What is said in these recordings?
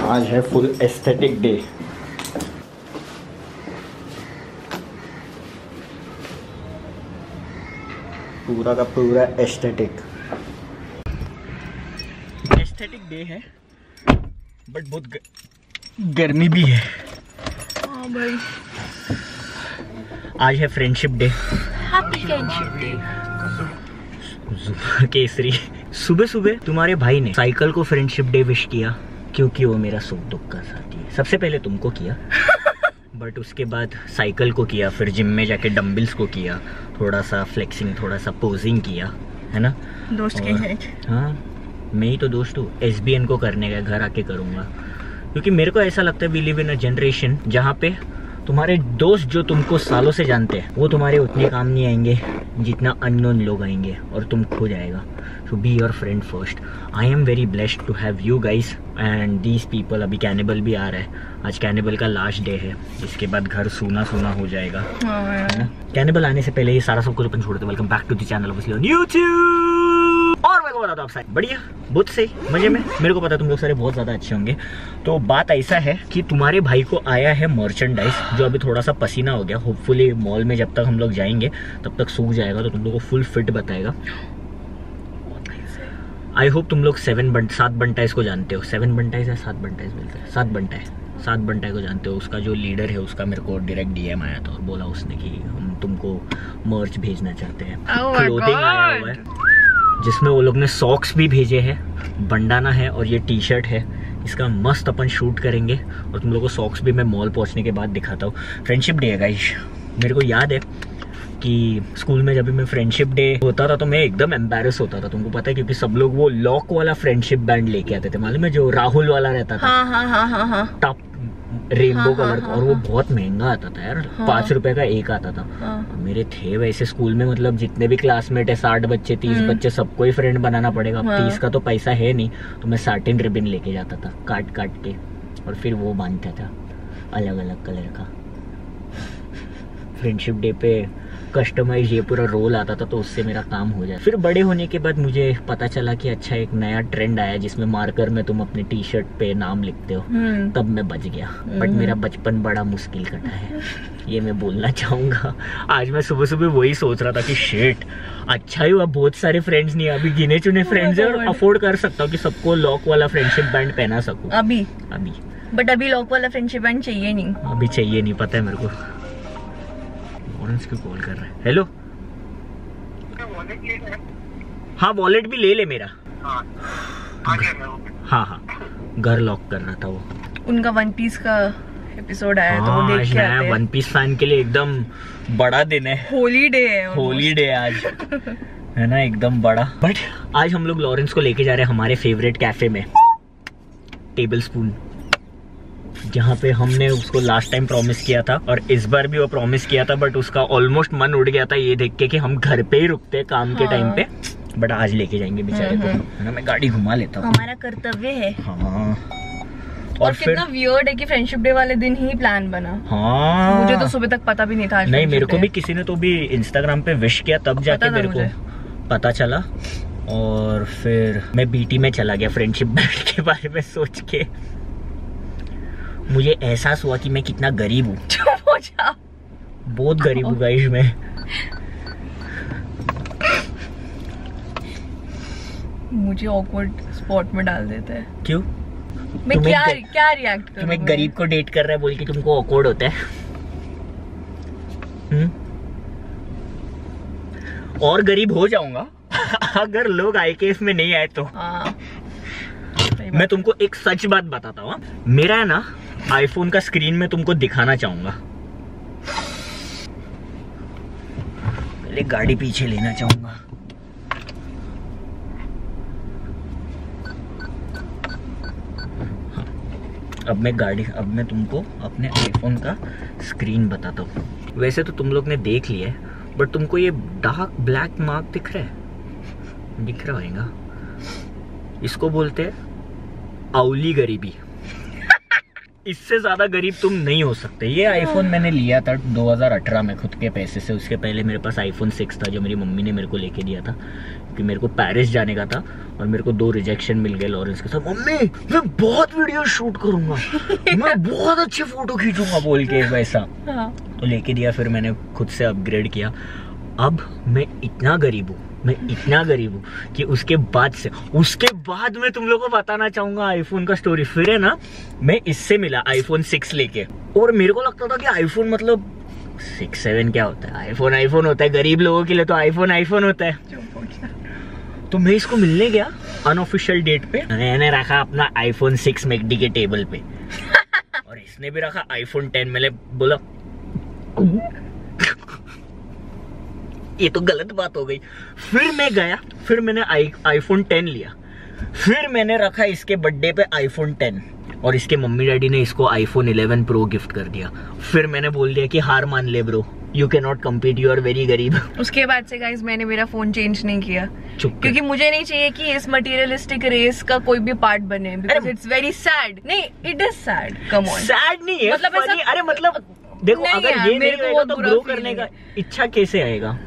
आज है full aesthetic day. पूरा का पूरा एस्थेटिक डे है, बट बहुत गर्मी भी है। हाँ भाई, आज है friendship day. Happy friendship day. Kesari. सुबह सुबह तुम्हारे भाई ने साइकिल को फ्रेंडशिप डे विश किया, क्योंकि वो मेरा सुख दुख का साथी है। सबसे पहले तुमको किया बट उसके बाद साइकिल को किया, फिर जिम में जाके डंबल्स को किया, थोड़ा सा फ्लेक्सिंग, थोड़ा सा पोजिंग किया, है ना। दोस्त के हैं। हाँ, मैं ही तो दोस्त हूँ। SBN को करने का घर आके करूँगा, क्योंकि मेरे को ऐसा लगता है we live in a generation जहाँ पे तुम्हारे दोस्त जो तुमको सालों से जानते हैं वो तुम्हारे उतने काम नहीं आएंगे जितना अननोन लोग आएंगे, और तुम खो जाएगा। So be your friend first. I am very blessed to have you guys and these people. अभी कैनिबल भी आ रहा है, आज कैनिबल का लास्ट डे है, इसके बाद घर सूना सूना हो जाएगा, है ना। कैनिबल आने से पहले ये सारा सब कुछ अपन छोड़ते। Welcome back to the channel obviously on YouTube. और मैं को बता दो आप सारे बढ़िया, बहुत सही, मजे में। मेरे को पता है तुम लोग सारे बहुत ज़्यादा अच्छे होंगे। तो बात ऐसा है कि तुम्हारे भाई को आया है मर्चेंडाइज, जो अभी थोड़ा सा पसीना हो गया। होपफुली मॉल में जब तक हम लोग जाएंगे तब तक सूख जाएगा, तो तुम लोग को फुल फिट बताएगा। आई होप तुम लोग 7 बंटाइज को जानते हो। 7 बंटाइज है, 7 बंटाइज मिलते हैं, 7 बंटाई को जानते हो। उसका जो लीडर है उसका मेरे को डायरेक्ट DM आया था और बोला उसने कि हम तुमको मर्च भेजना चाहते हैं। क्लोथिंग आया हुआ है जिसमें वो लोग ने सॉक्स भी भेजे हैं, बंडाना है और ये टी-शर्ट है। इसका मस्त अपन शूट करेंगे और तुम लोग को सॉक्स भी मैं मॉल पहुंचने के बाद दिखाता हूँ। फ्रेंडशिप डे है गाइस। मेरे को याद है कि स्कूल में जब भी मैं फ्रेंडशिप डे होता था तो मैं एकदम एम्बैरस होता था, तुमको पता है, क्योंकि सब लोग वो लॉक वाला फ्रेंडशिप बैंड लेके आते थे, मालूम है, जो राहुल वाला रहता था। हाँ। टॉप रेनबो कलर का, और वो बहुत महंगा आता था यार। 5 रुपए का एक आता था। मेरे थे वैसे स्कूल में, मतलब जितने भी क्लासमेट है 60 बच्चे 30 बच्चे, सबको ही फ्रेंड बनाना पड़ेगा। 30 का तो पैसा है नहीं, तो मैं साटिन रिबन लेके जाता था काट के, और फिर वो बांधता था अलग अलग कलर का। फ्रेंडशिप डे पे कस्टमाइज ये पूरा रोल आता था, तो उससे मेरा काम हो जाए। फिर बड़े होने के बाद मुझे पता चला कि अच्छा एक नया ट्रेंड आया जिसमें मार्कर में तुम अपने टी-शर्ट पे नाम लिखते हो, तब मैं बच गया। बट मेरा बचपन बड़ा मुश्किल कटा है, ये मैं बोलना चाहूँगा। आज मैं सुबह सुबह वही सोच रहा था कि शिट, अच्छा ही हुआ बहुत सारे फ्रेंड्स नहीं, अभी गिने चुने फ्रेंड्स है और अफोर्ड कर सकता हूँ कि सबको लॉक वाला फ्रेंडशिप बैंड पहना सकूँ अभी। बट अभी लॉक वाला फ्रेंडशिप बैंड चाहिए नहीं, अभी चाहिए नहीं, पता है मेरे को। क्यों कॉल कर रहा है? हेलो, हाँ वॉलेट भी ले ले मेरा। हाँ, घर लॉक कर रहा था वो। उनका वन पीस का एपिसोड आया, तो वो देख के आते हैं। वन पीस फैन के लिए एकदम बड़ा दिन है, होली डे आज है ना, एकदम बड़ा। बट आज हम लोग लॉरेंस को लेके जा रहे हैं हमारे फेवरेट कैफे में, टेबल स्पून, जहाँ पे हमने उसको लास्ट टाइम प्रॉमिस किया था और इस बार भी वो प्रॉमिस किया था, बट उसका ऑलमोस्ट मन उड़ गया था ये देख के कि हम घर पे ही रुकते हैं काम के टाइम पे। बट आज लेके जाएंगे बेचारे को, है ना। मैं गाड़ी घुमा लेता हूँ, हमारा कर्तव्य है। हाँ। और कितना वियर्ड है कि फ्रेंडशिप डे वाले दिन ही प्लान बना। हाँ, मुझे तो सुबह तक पता भी नहीं था। नहीं, मेरे को भी किसी ने तो भी इंस्टाग्राम पे विश किया, तब जाके मेरे को पता चला। और फिर मैं BT में चला गया फ्रेंडशिप बैंड के बारे में सोच के। मुझे एहसास हुआ कि मैं कितना गरीब हूँ। बहुत गरीब हूँ गाइस मैं। मुझे ऑकवर्ड स्पॉट में डाल देता है। क्यों? मैं क्या रिएक्ट करूँ? तुम एक गरीब को डेट कर रहा है बोल के तुमको ऑकवर्ड होता है? और गरीब हो जाऊंगा अगर लोग IKF में नहीं आए तो। मैं तुमको एक सच बात बताता हूँ, मेरा है ना आईफोन का स्क्रीन में तुमको दिखाना चाहूंगा। पहले गाड़ी पीछे लेना चाहूंगा। हाँ, अब मैं तुमको अपने आईफोन का स्क्रीन बताता हूँ। वैसे तो तुम लोग ने देख लिया है, बट तुमको ये डार्क ब्लैक मार्क दिख रहा होगा। इसको बोलते हैं अवली गरीबी। इससे ज्यादा गरीब तुम नहीं हो सकते। ये आईफोन मैंने लिया था 2018 में खुद के पैसे से। उसके पहले मेरे पास iPhone 6 था जो मेरी मम्मी ने मेरे को लेके दिया था, क्योंकि मेरे को पेरिस जाने का था और मेरे को 2 रिजेक्शन मिल गए लॉरेंस के साथ। मम्मी मैं बहुत वीडियो शूट करूंगा, मैं बहुत अच्छी फोटो खींचूंगा बोल के वैसा। तो लेके दिया, फिर मैंने खुद से अपग्रेड किया। अब मैं इतना गरीब हूँ कि उसके बाद मैं तुम लोगों को बताना चाहूंगा आईफोन का स्टोरी। फिर है ना, मैं इससे मिला आईफोन 6 लेके, और मेरे को लगता था कि आईफोन मतलब 6-7 क्या होता है, आईफोन होता है, गरीब लोगों के लिए तो आईफोन होता है। तो मैं इसको मिलने गया अनऑफिशियल डेट पे, मैंने रखा अपना आईफोन 6 मैकडी के टेबल पे और इसने भी रखा आईफोन 10। मैंने बोला ये तो गलत बात हो गई। फिर मैं गया, फिर मैंने आईफोन 10 लिया, फिर मैंने रखा इसके बर्थडे पे आईफोन 10 और इसके मम्मी डैडी ने इसको आईफोन 11 प्रो गिफ्ट कर दिया। फिर मैंने बोल दिया कि हार मान ले bro, you can not compete, you are very गरीब। उसके बाद से गाइस मैंने मेरा फोन चेंज नहीं किया, क्योंकि मुझे नहीं चाहिए कि इस मटेरियलिस्टिक रेस का कोई भी पार्ट बने, बिकॉज़ इट्स वेरी सैड। नहीं, it is sad, come on. Sad नहीं है, मतलब अरे मतलब देखो, अगर ये नहीं रहेगा तो ग्रो करने का इच्छा कैसे आएगा?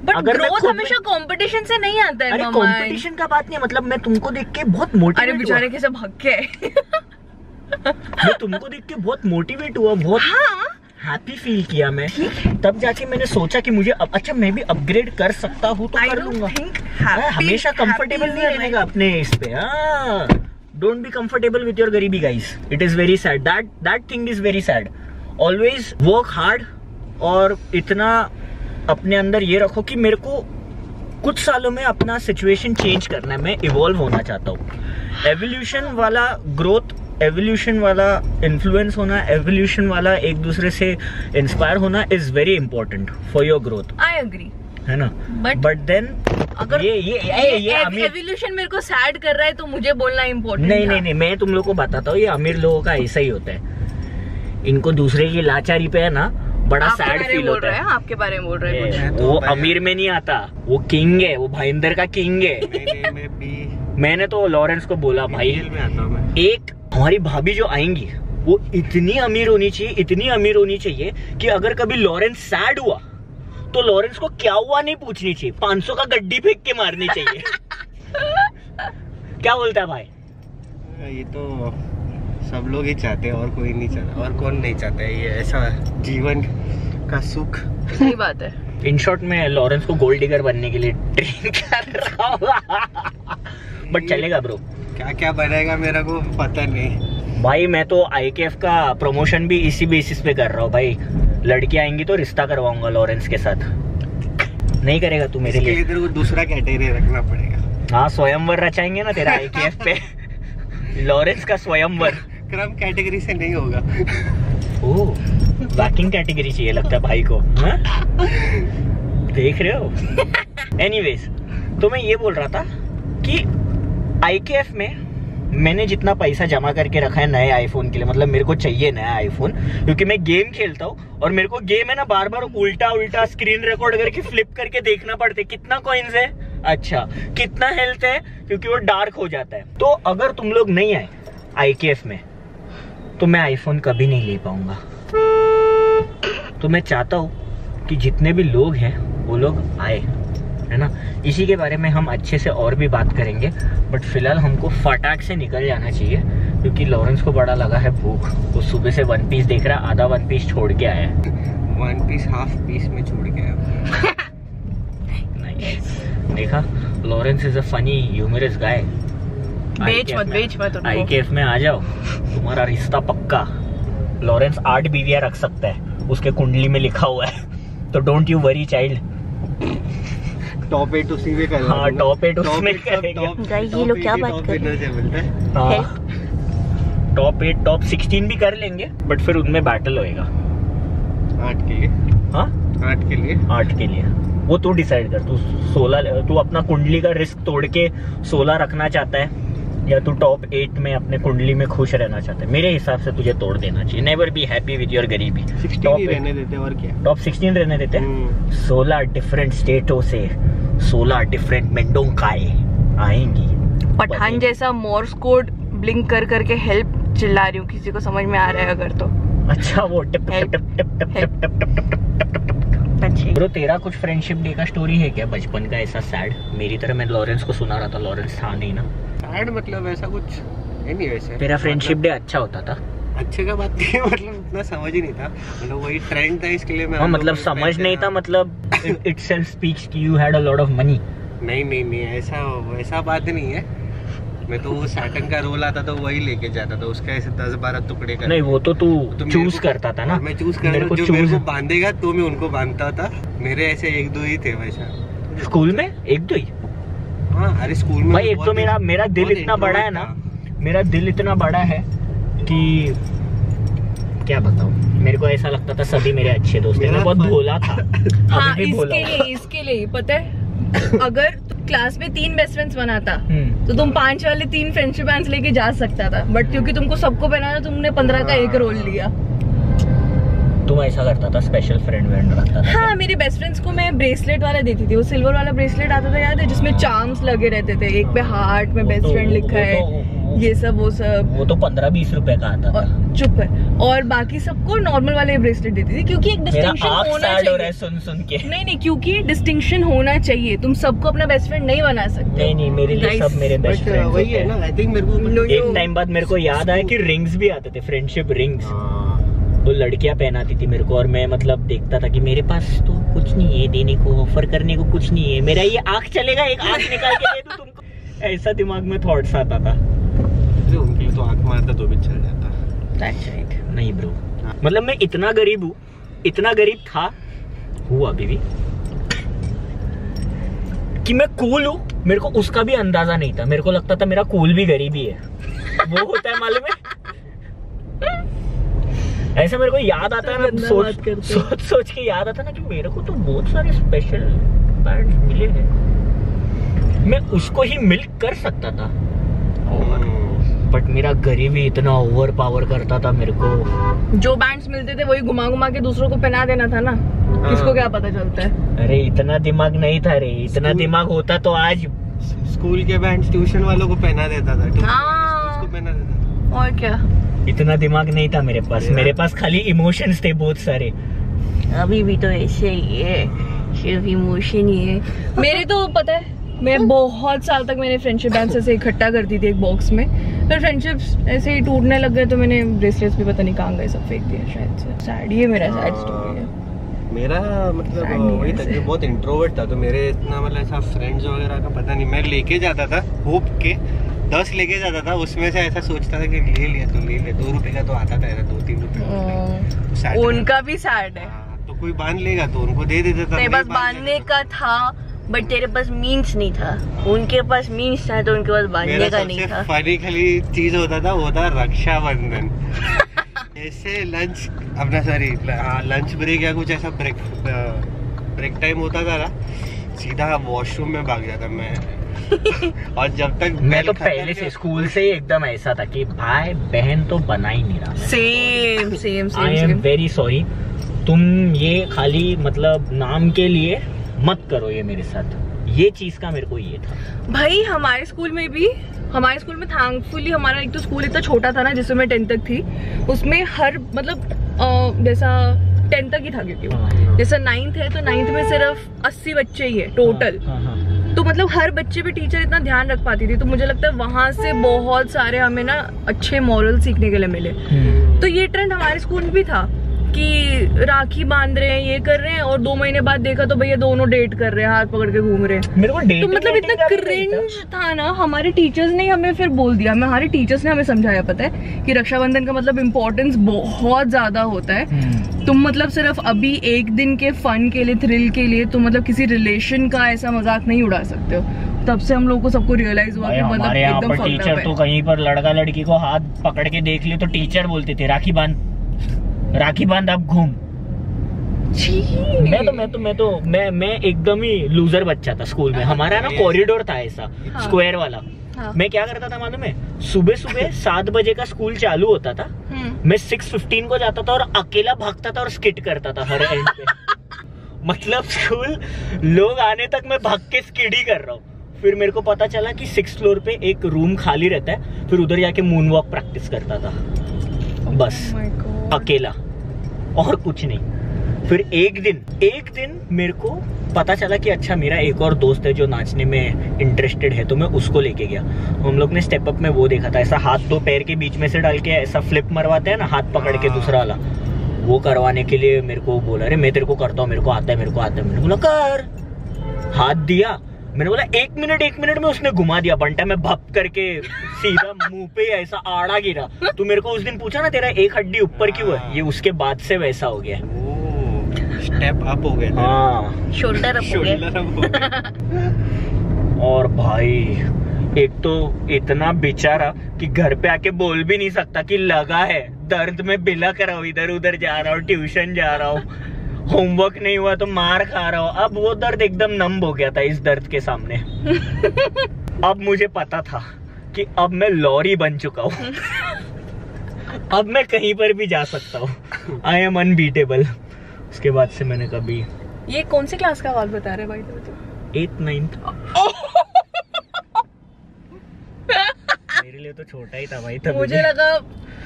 बट ग्रोथ हमेशा कंपटीशन से नहीं आता है। अरे कंपटीशन का बात नहीं, मतलब मैं तुमको देख के बहुत मोटिवेट। अरे बेचारे कैसे भाग के मैं तुमको देख के बहुत मोटिवेट हुआ, बहुत हैप्पी फील किया मैं। तब जाके मैंने सोचा कि मुझे अच्छा मैं भी अपग्रेड कर सकता हूँ तो कर लूंगा। हमेशा कंफर्टेबल नहीं रहने का अपने इस पे। Don't be comfortable with your गरीबी guys, it is very sad, that thing is very sad. Always work hard और इतना अपने अंदर ये रखो कि मेरे को कुछ सालों में अपना सिचुएशन चेंज करना है, मैं इवॉल्व होना चाहता हूँ। एवोल्यूशन वाला ग्रोथ, एवोल्यूशन वाला इन्फ्लुएंस होना, एवोल्यूशन वाला एक दूसरे से इंस्पायर होना is very important for your growth. I agree, है ना? बट देन अगर ये एवोल्यूशन मेरे को सैड कर रहा है तो मुझे बोलना इम्पोर्टेंट नहीं, मैं तुम लोग को बताता हूँ, ये अमीर लोगों का ऐसा ही होता है। इनको दूसरे की लाचारी पे है ना बड़ा सैड फील होता है। आपके बारे में बोल रहे हैं वो अमीर में नहीं आता, वो किंग है, वो भाईंदर का किंग है। मैंने तो लॉरेंस को बोला भाई, एक हमारी भाभी जो आएंगी वो इतनी अमीर होनी चाहिए कि अगर कभी लॉरेंस सैड हुआ तो लॉरेंस को क्या हुआ नहीं पूछनी चाहिए, 500 का गड्डी फेंक के मारनी चाहिए। क्या बोलता है भाई? ये तो सब लोग ही चाहते हैं, और कोई नहीं चाहता, और कौन नहीं चाहता है ये ऐसा जीवन का सुख। सही बात है। इन शॉर्ट में लॉरेंस को गोल्ड डिगर बनने के लिए ट्रेन कर रहा हूँ। बट चलेगा ब्रो, क्या क्या बनेगा मेरे को पता नहीं भाई। मैं तो IKF का प्रमोशन भी इसी बेसिस पे कर रहा हूँ भाई। लड़की आएंगी तो रिश्ता करवाऊंगा लॉरेंस के साथ। नहीं करेगा तू मेरे लिए? तेरे को दूसरा कैटेगरी रखना पड़ेगा। हाँ, स्वयंवर रचाएंगे ना तेरा IKF पे। लॉरेंस का स्वयंवर क्रम कैटेगरी से नहीं होगा। ओह, बैकिंग कैटेगरी चाहिए लगता है भाई को। देख रहे हो? एनीवेज, तो मैं ये बोल रहा था कि IKF में मैंने जितना पैसा जमा करके रखा है नए आईफोन के लिए, मतलब मेरे को चाहिए नया आईफोन, क्योंकि मैं गेम खेलता हूँ और मेरे को गेम है ना बार बार उल्टा स्क्रीन रिकॉर्ड करके फ्लिप करके देखना पड़ता है कितना कॉइन्स है, अच्छा कितना हेल्थ है, क्योंकि वो डार्क हो जाता है। तो अगर तुम लोग नहीं आए IKF में तो मैं आईफोन कभी नहीं ले पाऊंगा। तो मैं चाहता हूँ कि जितने भी लोग हैं वो लोग आए, है ना? इसी के बारे में हम अच्छे से और भी बात करेंगे, बट फिलहाल हमको फटाक से निकल जाना चाहिए, क्योंकि लॉरेंस को बड़ा लगा है भूख। वो सुबह से वन पीस देख रहा, आधा वन पीस छोड़ के आया है। वन पीस हाफ पीस में छोड़ के आया। देखा, Lawrence is a funny humorous guy. बेच मत IKF में आ जाओ, तुम्हारा रिश्ता पक्का। लॉरेंस 8 बीवियां रख सकता है, उसके कुंडली में लिखा हुआ है, तो don't you worry child. Top 8 उसी में कर, हाँ टॉप 8 उसमें करेंगे। गाइस ये लोग क्या बात कर रहे हैं? टॉप 8 टॉप 16 भी कर लेंगे, बट फिर उनमें बैटल होएगा 8 के लिए। हाँ 8 के लिए, 8 के लिए वो तू डिसाइड कर। तू 16, तू अपना कुंडली का रिस्क तोड़ के 16 रखना चाहता है, या तू टॉप 8 में अपने कुंडली में खुश रहना चाहता है? मेरे हिसाब से तुझे तोड़ देना चाहिए। Never be happy with your गरीबी। 16 ही रहने देते और क्या? टॉप 16 रहने देते। 16 डिफरेंट स्टेटों से 16 डिफरेंट मेंडोंकाई आएंगी। पठान जैसा मोर्स कोड ब्लिंक कर करके हेल्प चिल्ला रही हूँ, किसी को समझ में आ रहा है अगर तो। अच्छा, वो tip tip tip tip tip tip tip tip tip tip tip bro तेरा कुछ फ्रेंडशिप डे का स्टोरी है क्या बचपन का ऐसा सैड? मेरी तरह मैं लॉरेंस को सुना रहा था, लॉरेंस था नहीं ना। सैड मतलब ऐसा कुछ है नहीं वैसे। तेरा फ्रेंडशिप डे अच्छा होता था? अच्छे का बात नहीं है, मतलब उतना समझ ही नहीं था, मतलब वही ट्रेंड था इसके लिए मैं मतलब समझ नहीं था, मतलब इट सेल्फ स्पीक्स कि you had a lot of money. नहीं ऐसा वैसा बात नहीं है। मैं तो वो सैटर्न का रोल आता था वही लेके जाता था, उसका ऐसे 10-12 टुकड़े कर। नहीं वो तो तू चूज करता था ना। मैं चूज करता, जो मेरे को बांधेगा तो मैं उनको बांधता था। मेरे ऐसे 1-2 ही थे वैसा। स्कूल में 1-2 ही? हाँ अरे स्कूल में भाई एक तो मेरा दिल इतना बड़ा है ना, मेरा दिल इतना बड़ा है कि क्या बताऊं, मेरे को ऐसा लगता था सभी मेरे अच्छे दोस्त थे। मैं बहुत भोला था। हाँ इसके लिए पता है, अगर क्लास में 3 बेस्ट फ्रेंड्स बनाता तो तुम 5 वाले 3 फ्रेंडशिप बैंड्स लेके जा सकता था, बट क्योंकि तुमको सबको पहनाना, तुमने 15 का एक रोल लिया। तुम ऐसा करता था, स्पेशल फ्रेंड वेंड रखता था? हाँ मेरे बेस्ट फ्रेंड्स को मैं ब्रेसलेट वाला देती थी, वो सिल्वर वाला ब्रेसलेट आता था याद है, जिसमें चार्म्स लगे रहते थे, एक पे हार्ट में बेस्ट फ्रेंड लिखा है, ये सब वो सब। वो तो 15-20 रुपए का आता था। चुप है। और बाकी सबको नॉर्मल वाले ब्रेसलेट देती थी, क्योंकि एक डिस्टिंक्शन होना चाहिए। सुन के नहीं क्योंकि डिस्टिंक्शन होना चाहिए, तुम सबको अपना बेस्ट फ्रेंड नहीं बना सकते। नहीं मेरे लिए सब मेरे बेस्ट फ्रेंड वही है ना। आई थिंक मेरे को एक टाइम बाद मेरे को याद आया कि रिंग्स भी आते थे, फ्रेंडशिप रिंग्स, तो लड़कियां पहनाती थी मेरे को, और मैं मतलब देखता था कि मेरे पास तो कुछ नहीं है देने को, ऑफर करने को कुछ नहीं है, मेरा ये आंख चलेगा, एक आंख निकाल के दे दूं तुमको। ऐसा दिमाग में थॉट्स आता था। उनके लिए तो आंख मारता तो भी चल जाता। That's right. नहीं ब्रो, मतलब मैं इतना गरीब हूँ, इतना गरीब था, हूँ अभी भी, कि मैं कूल हूँ, मेरे को उसका भी अंदाजा नहीं था। मेरे को लगता था मेरा कूल भी गरीबी है। वो होता है मालूम है। ऐसे मेरे को याद आता है, मैं सोच के याद आता ना कि मेरे को तो बहुत सारे स्पेशल बैंड मिले हैं, मैं उसको ही मिल्क कर सकता था, बट मेरा गरीबी इतना ओवर पावर करता था मेरे को। जो बैंड्स मिलते थे वही घुमा घुमा के दूसरों को पहना देना था ना। किसको क्या पता चलता है। अरे इतना दिमाग नहीं था रे, इतना दिमाग होता तो आज स्कूल के बैंड्स ट्यूशन वालों को पहना देता था, उसको पहना देता था। और क्या, इतना दिमाग नहीं था मेरे पास। मेरे पास खाली इमोशंस थे बहुत सारे। अभी भी तो ऐसे ही है, सिर्फ इमोशन ही है। मेरे तो पता है, मैं बहुत साल तक मैंने फ्रेंडशिप बैंड्स ऐसे इकट्ठा करती थी एक बॉक्स में, फिर फ्रेंडशिप्स ऐसे ही टूटने लग गए तो मैंने ब्रेसलेट्स भी पता नहीं कहाँ गए, सब फेंक दिए शायद से। सैड, ये मेरा सैड स्टोरी है। मेरा मतलब वही था कि बहुत इंट्रोवर्ट था, तो मेरे इतना मतलब ऐसा फ्रेंड्स वगैरह का पता नहीं। मैं लेके जाता था होप के 10 लेके जाता था, उसमें से ऐसा सोचता था कि ले लिया तो ले ले, 2 रुपए का तो आता था, 2-3 रुपए। उनका भी सैड है। तो कोई बांध लेगा तो उनको दे देता था। मेरे पास बांधने का था, बट तेरे पास मीन्स नहीं था। उनके पास मीन्स था तो उनके पास बांधने का नहीं था। फनी खाली चीज होता था, वो था रक्षाबंधन। ऐसे लंच अपना सॉरी लंच ब्रेक या कुछ ऐसा ब्रेक टाइम होता था ना, सीधा वॉशरूम में भाग जाता मैं। और जब तक मैं तो पहले से स्कूल से ही एकदम ऐसा था कि भाई बहन तो बना ही नहीं रहा। Same I am very sorry, तुम ये खाली मतलब नाम के लिए मत करो ये मेरे साथ। ये चीज का मेरे को ये था भाई। हमारे स्कूल में थैंकफुली हमारा एक तो स्कूल इतना छोटा था ना, जिसमें मैं 10th तक थी, उसमें हर मतलब जैसा 10th तक ही था, क्योंकि जैसा 9th है तो 9th में सिर्फ 80 बच्चे ही है टोटल। तो मतलब हर बच्चे पे टीचर इतना ध्यान रख पाती थी, तो मुझे लगता है वहां से बहुत सारे हमें ना अच्छे मॉरल सीखने के लिए मिले। तो ये ट्रेंड हमारे स्कूल में भी था कि राखी बांध रहे हैं, ये कर रहे हैं, और 2 महीने बाद देखा तो भैया दोनों डेट कर रहे हैं, हाथ पकड़ के घूम रहे हैं। मेरे को तो मतलब इतना क्रिंज था ना। हमारे टीचर्स ने हमें फिर बोल दिया, हमारे टीचर्स ने हमें समझाया पता है कि रक्षाबंधन का मतलब इम्पोर्टेंस बहुत ज्यादा होता है। तुम मतलब सिर्फ अभी एक दिन के फन के लिए, थ्रिल के लिए तुम मतलब किसी रिलेशन का ऐसा मजाक नहीं उड़ा सकते हो। तब से हम लोग को सबको रियलाइज हुआ कि मतलब एकदम टीचर तो कहीं पर लड़का लड़की को हाथ पकड़ के देख लियो तो टीचर बोलते थे राखी बांध अब घूम। मैं एकदम ही लूजर बच्चा था स्कूल में। हमारा ना कॉरिडोर था ऐसा स्क्वायर वाला। मैं क्या करता था मालूम है, सुबह 7 बजे का स्कूल चालू होता था, मैं 6:15 को जाता था और अकेला भागता था और स्किट करता था हर एंड पे। मतलब स्कूल लोग आने तक मैं भाग के स्किट ही कर रहा हूँ। फिर मेरे को पता चला कि 6th फ्लोर पे एक रूम खाली रहता है, फिर उधर जाके मून वॉक प्रैक्टिस करता था बस अकेला, और कुछ नहीं। फिर एक दिन मेरे को पता चला कि अच्छा मेरा एक और दोस्त है जो नाचने में इंटरेस्टेड है, तो मैं उसको लेके गया। हम लोग ने स्टेप अप में वो देखा था, ऐसा हाथ दो पैर के बीच में से डाल के ऐसा फ्लिप मरवाते हैं ना, हाथ पकड़ के दूसरा वाला, वो करवाने के लिए मेरे को बोला, अरे मैं तेरे को करता हूँ, मेरे को आता है। मैंने बोला कर, हाथ दिया, मैंने बोला 1 मिनट में उसने घुमा दिया बंटा, मैं भप करके सीधा मुंह पे ऐसा आड़ा गिरा। तू मेरे को उस दिन पूछा ना तेरा एक हड्डी ऊपर क्यों है, ये उसके बाद से वैसा हो गया। स्टेप अप हो गया। हाँ, शोल्डर अप हो गया। और भाई एक तो इतना बेचारा कि घर पे आके बोल भी नहीं सकता कि लगा है, दर्द में बिलक रहा हूँ, इधर उधर जा रहा हूँ, ट्यूशन जा रहा हूँ, होमवर्क नहीं हुआ तो मार खा रहा हूँ। अब वो दर्द एकदम नम हो गया था इस दर्द के सामने। अब मुझे पता था कि अब मैं लॉरी बन चुका हूँ। अब मैं कहीं पर भी जा सकता हूँ, आई एम अनबीटेबल। उसके बाद से मैंने कभी। ये कौन से क्लास का बात बता रहे भाई? 8th 9th। मेरे लिए तो छोटा ही था भाई तभी। मुझे लगा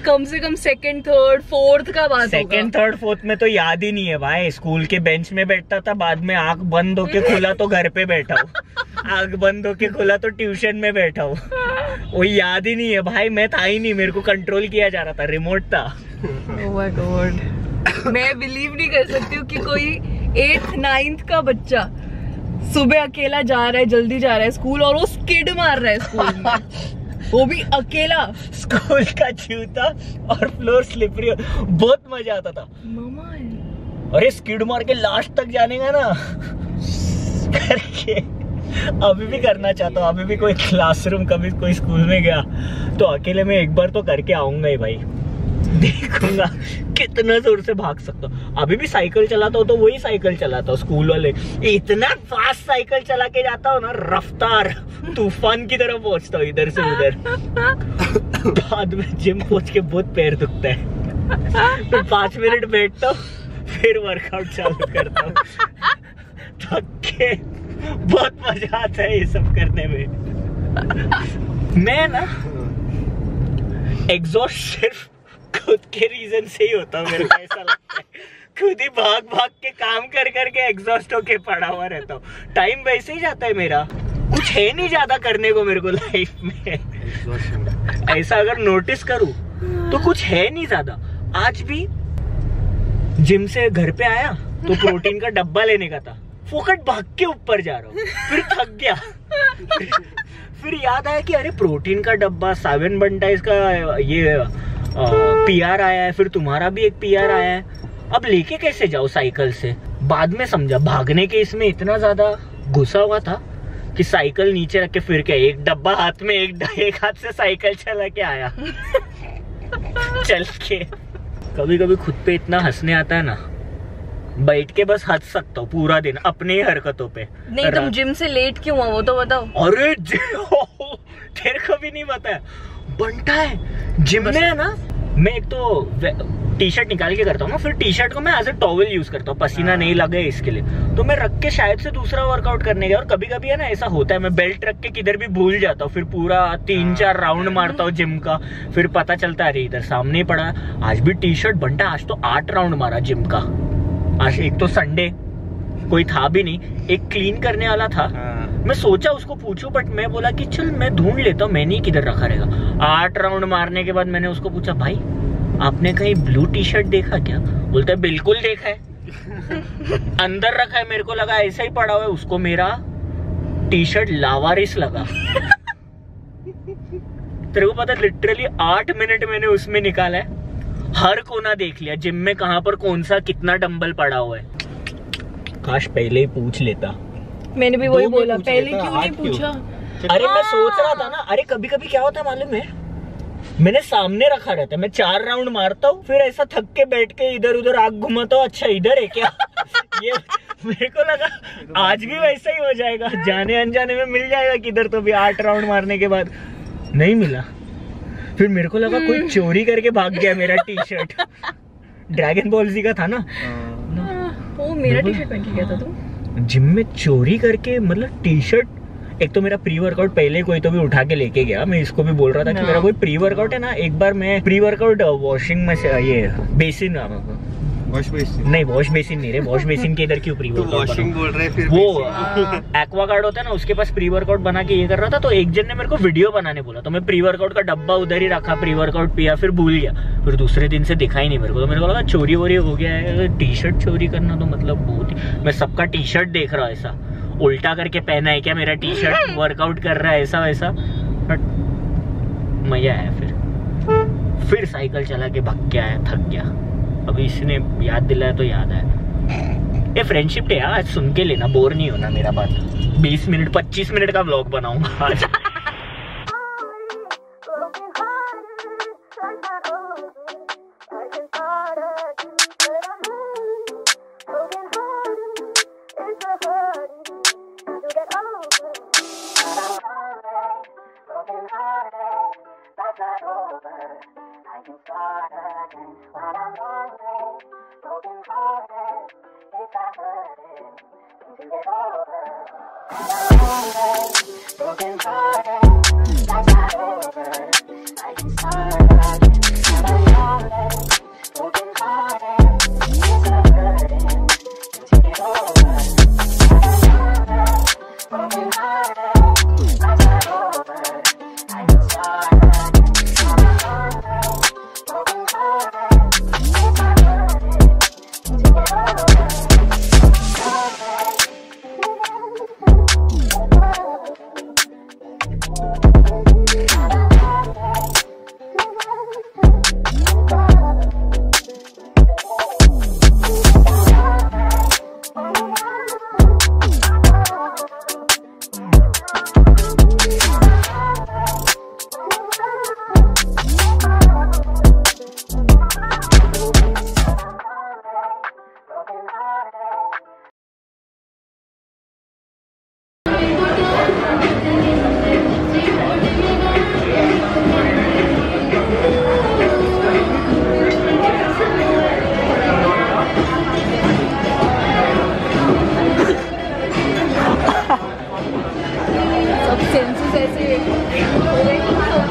कम से कम 2nd 3rd 4th का बात होगा। 2nd 3rd 4th में तो याद ही नहीं है भाई। स्कूल के बेंच में बैठता था, बाद में आंख बंद होके खुला तो घर पे बैठा हूँ, आंख बंद होके खुला तो ट्यूशन में बैठा हूँ। वो याद ही नहीं है भाई, मैं था ही नहीं, मेरे को कंट्रोल किया जा रहा था, रिमोट था। Oh my God। मैं बिलीव नहीं कर सकती हूँ कि कोई 8th 9th का बच्चा सुबह अकेला जा रहा है, जल्दी जा रहा है स्कूल, और वो स्किड मार रहा है स्कूल में। वो भी अकेला। स्कूल का जूता और फ्लोर स्लिपरी, बहुत मजा आता था। मामा अरे स्किड मार के लास्ट तक जाने का ना करके अभी भी करना चाहता हूँ। अभी भी कोई क्लासरूम, कभी कोई स्कूल में गया तो अकेले में एक बार तो करके आऊंगा ही भाई। देखूंगा कितना जोर से भाग सकता हूँ। अभी भी साइकिल चलाता हूँ तो वही साइकिल चलाता हूँ स्कूल वाले, इतना फास्ट साइकिल चला के जाता हूँ ना, रफ्तार तूफान की तरह पहुंचता हूँ इधर से उधर। बाद में जिम पहुंच के बहुत पैर दुखता है, तो 5 मिनट बैठता हूँ, फिर वर्कआउट चालू करता हूँ। थक के बहुत मजा आता है ये सब करने में। मैं ना एग्जॉस्ट सिर्फ खुद के रीजन से ही होता है, मेरे को ऐसा लगता है। खुद ही भाग भाग के काम कर करके एग्जॉस्ट होके पड़ा हुआ रहता हूँ। टाइम वैसे ही जाता है मेरा, कुछ है नहीं ज्यादा करने को मेरे को लाइफ में। ऐसा अगर नोटिस करूँ तो कुछ है नहीं ज्यादा। आज भी जिम से घर पे आया तो प्रोटीन का डब्बा लेने का था, फोकट भाग के ऊपर जा रहा हूँ, फिर थक गया। फिर याद आया कि अरे प्रोटीन का डब्बा, 7 बंटा इसका ये PR आया है, फिर तुम्हारा भी एक PR आया है, अब लेके कैसे जाओ साइकिल से। बाद में समझा भागने के इसमें इतना ज्यादा घुसा हुआ था कि साइकिल नीचे रख के फिर क्या, एक डब्बा हाथ में, एक हाथ से साइकिल चला के आया। चल के कभी कभी खुद पे इतना हंसने आता है ना, बैठ के बस हंस सकता हूँ पूरा दिन अपने ही हरकतों पे। नहीं, तुम जिम से लेट क्यों हुआ वो तो बताओ। अरे तेरे को भी नहीं पता है, बंटा है जिम में है ना। मैं एक तो टी-शर्ट निकाल के करता हूँ ना, फिर टी-शर्ट को मैं एज ए टॉवल यूज करता हूँ, पसीना नहीं लगे इसके लिए। तो मैं रख के शायद से दूसरा वर्कआउट करने गया, और कभी कभी है ना ऐसा होता है, मैं बेल्ट रख के किधर भी भूल जाता हूँ, फिर पूरा 3-4 राउंड मारता हूँ जिम का, फिर पता चलता है अरे इधर सामने ही पड़ा। आज भी टी-शर्ट बंटा, आज तो 8 राउंड मारा जिम का। आज एक तो संडे कोई था भी नहीं, एक क्लीन करने वाला था। मैं सोचा उसको पूछूं, बट मैं बोला कि चल मैं ढूंढ लेता हूँ, मैंने किधर रखा रहेगा। 8 राउंड मारने के बाद मैंने उसको पूछा, भाई आपने कहीं ब्लू टी-शर्ट देखा क्या? बोलता है बिल्कुल देखा है, अंदर रखा है, मेरे को लगा ऐसा ही पड़ा हुआ है। उसको मेरा टी-शर्ट लावारिस लगा। तेरे को पता, लिटरली 8 मिनट मैंने उसमें निकाला है, हर कोना देख लिया जिम में, कहां पर कौन सा कितना डंबल पड़ा हुआ है। काश पहले ही पूछ लेता। मैंने भी वही बोला, पहले क्यों नहीं पूछा। अरे मैं सोच रहा था ना, अरे कभी कभी क्या होता है मालूम है, मैंने सामने रखा रहता है, मैं 4 राउंड मारता हूँ, फिर ऐसा थक के बैठ के इधर उधर आग घुमाता हूँ, अच्छा इधर है क्या। ये मेरे को लगा आज भी वैसा ही हो जाएगा, जाने अनजाने में मिल जाएगा किधर, तो भी 8 राउंड मारने के बाद नहीं मिला। फिर मेरे को लगा कोई चोरी करके भाग गया मेरा टी-शर्ट। ड्रैगन बॉल जी का था ना, वो मेरा टी-शर्ट पहन के गया था तुम जिम में चोरी करके, मतलब टी-शर्ट। एक तो मेरा प्री वर्कआउट पहले कोई तो भी उठा के लेके गया, मैं इसको भी बोल रहा था कि मेरा कोई प्री वर्कआउट है ना। एक बार मैं प्री वर्कआउट वॉशिंग में से ये बेसिन वॉश बेसिन नहीं, वॉश बेसिन नहीं रे, वॉश बेसिन के इधर क्यों प्री तो वर्कआउट वॉशिंग बोल रहे फिर वो एक्वागार्ड होता है ना, उसके पास प्री वर्कआउट बना के ये कर रहा था, तो एक जन ने मेरे को वीडियो बनाने बोला, तो मैं प्री वर्कआउट का डब्बा उधर ही रखा, प्री वर्कआउट पिया, फिर भूल गया, फिर दूसरे दिन से दिखा ही नहीं मेरे को, तो मेरे को लगा चोरी वोरी हो गया है। टी शर्ट चोरी करना तो मतलब बहुत ही, मैं सबका टी शर्ट देख रहा ऐसा उल्टा करके पहना है क्या मेरा टी शर्ट, वर्कआउट कर रहा है ऐसा वैसा, बट मजा आया। फिर साइकिल चला के भाग के आया, थक गया। अभी इसने याद दिलाया तो याद आया। ये फ्रेंडशिप डे आज सुन के लेना, बोर नहीं होना मेरा बात। 20 मिनट 25 मिनट का व्लॉग बनाऊंगा आज।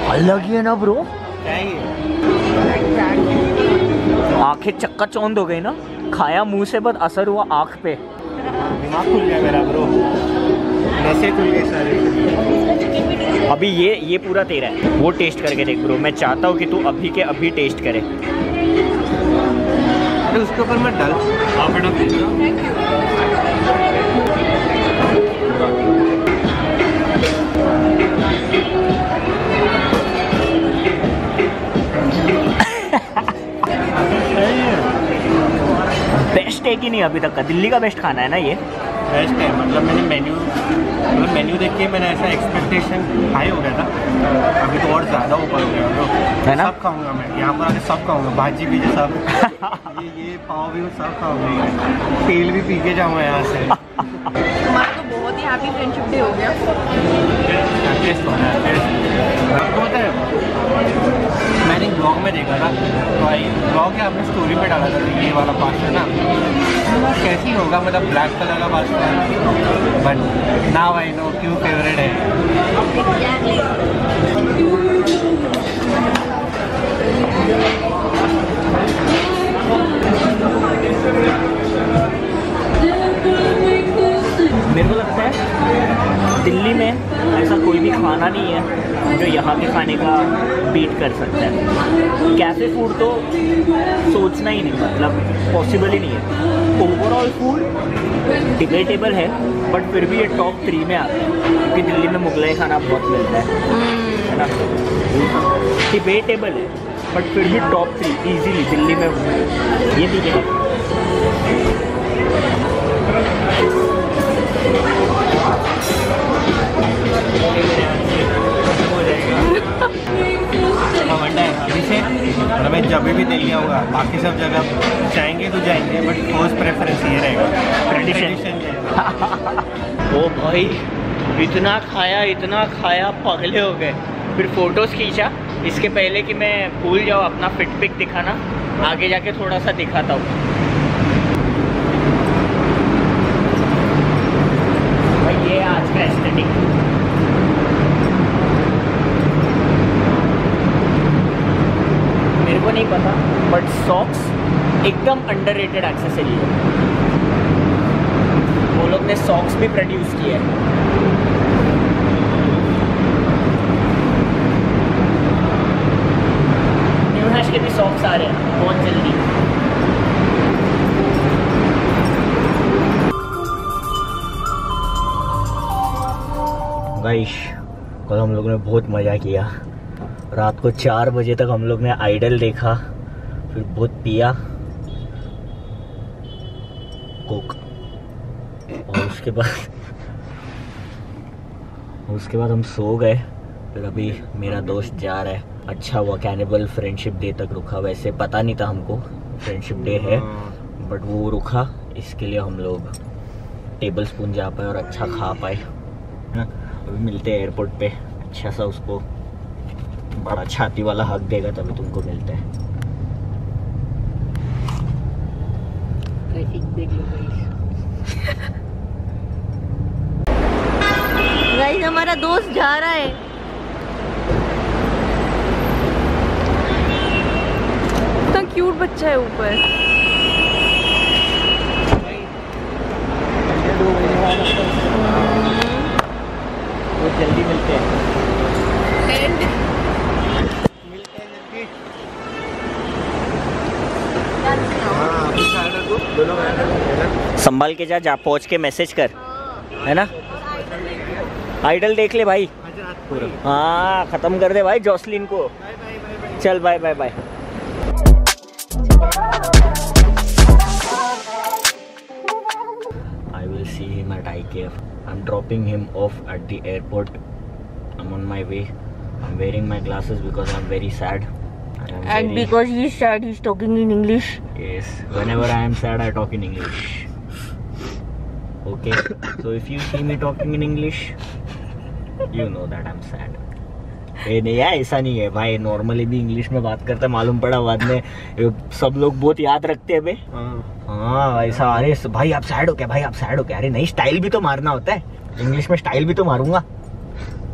अलग ही है ना ब्रो, आंखें चक्का चौंध हो गई ना, खाया मुंह से बस असर हुआ आंख पे, दिमाग खुल गया मेरा ब्रो, नसें खुल गई सारी। अभी ये पूरा तेरा है, वो टेस्ट करके देख ब्रो, मैं चाहता हूँ कि तू अभी के अभी टेस्ट करे। अरे उसके ऊपर मत डाल, आप बेस्ट है कि नहीं अभी तक का? दिल्ली का बेस्ट खाना है ना ये? बेस्ट है, मतलब मैंने मेन्यू देख के मैंने ऐसा एक्सपेक्टेशन हाई हो गया था, अभी तो और ज़्यादा ऊपर हो गया है ना। सब खाऊंगा मैं यहाँ पर आके, सब खाऊंगा, भाजी भी जो सब ये पाव भी सब खाऊंगा, तेल भी पी के जाऊँगा यहाँ से। हमारा तो बहुत ही हैप्पी फ्रेंडशिप डे हो गया। मैंने ब्लॉग में देखा था, भाई ब्लॉग है आपने स्टोरी पे डाला था, ये वाला पास्ता ना कैसी होगा, मतलब ब्लैक कलर का pasta, but now I know क्यों फेवरेट है। मेरे को लगता है दिल्ली में ऐसा कोई भी खाना नहीं है जो यहाँ के खाने का बीट कर सकता है। कैफ़े फूड तो सोचना ही नहीं, मतलब पॉसिबल ही नहीं है। ओवरऑल फूड डिबेटेबल है, बट फिर भी ये टॉप 3 में आता है, क्योंकि दिल्ली में मुगलाई खाना बहुत मिलता है ना। डिबेटेबल है, बट फिर भी टॉप 3 इजीली दिल्ली में ये ठीक है। मैं जब भी दिल्ली आऊँगा, बाकी सब जगह जाएंगे तो जाएंगे, बट फर्स्ट प्रेफरेंस ये रहेगा, ट्रेडिशन। ओ भाई इतना खाया पगले हो गए। फिर फोटोज़ खींचा, इसके पहले कि मैं भूल जाऊँ अपना फिट पिक दिखाना, आगे जाके थोड़ा सा दिखाता हूँ। भाई ये आज का एस्थेटिक, मेरे को नहीं पता, बट सॉक्स एकदम अंडररेटेड एक्सेसरी है। वो लोग ने सॉक्स भी प्रोड्यूस किए हैं। न्यू हैश के भी सॉक्स आ रहे हैं बहुत जल्दी। गाइस कल हम लोग ने बहुत मज़ा किया। रात को 4 बजे तक हम लोग ने आइडल देखा, फिर बहुत पिया कोक, और उसके बाद हम सो गए। फिर अभी मेरा दोस्त जा रहा है। अच्छा हुआ कैनिबल फ्रेंडशिप डे तक रुका, वैसे पता नहीं था हमको फ्रेंडशिप डे है, बट वो रुका, इसके लिए हम लोग टेबल स्पून जा पाए और अच्छा खा पाए। अभी मिलते हैं एयरपोर्ट पे, अच्छा सा उसको बड़ा छाती वाला हक देगा तभी तुमको मिलते हैं। देख लो गाइस, हमारा दोस्त जा रहा है। इतना क्यूट बच्चा है ऊपर। बहुत जल्दी मिलते हैं। संभाल के जा पहुंच के मैसेज कर, है ना। आइडल देख ले भाई, हाँ खत्म कर दे भाई जॉसलिन को। चल bye bye bye. I will see him at IKF. I'm dropping him off at the airport. I'm on my way. I'm wearing my glasses because I'm very sad. And because he's sad, he's talking in English. Yes, whenever I am sad, I talk in English. Okay, so if you see me talking in English, you know that I'm sad. नहीं यार ऐसा नहीं है भाई, normally भी English में बात करते, मालूम पड़ा बाद में सब लोग बहुत याद रखते हैं बे। हाँ ऐसा, अरे भाई आप सैड हो क्या, भाई आप सैड हो क्या, अरे नहीं स्टाइल भी तो मारना होता है, इंग्लिश में स्टाइल भी तो मारूंगा।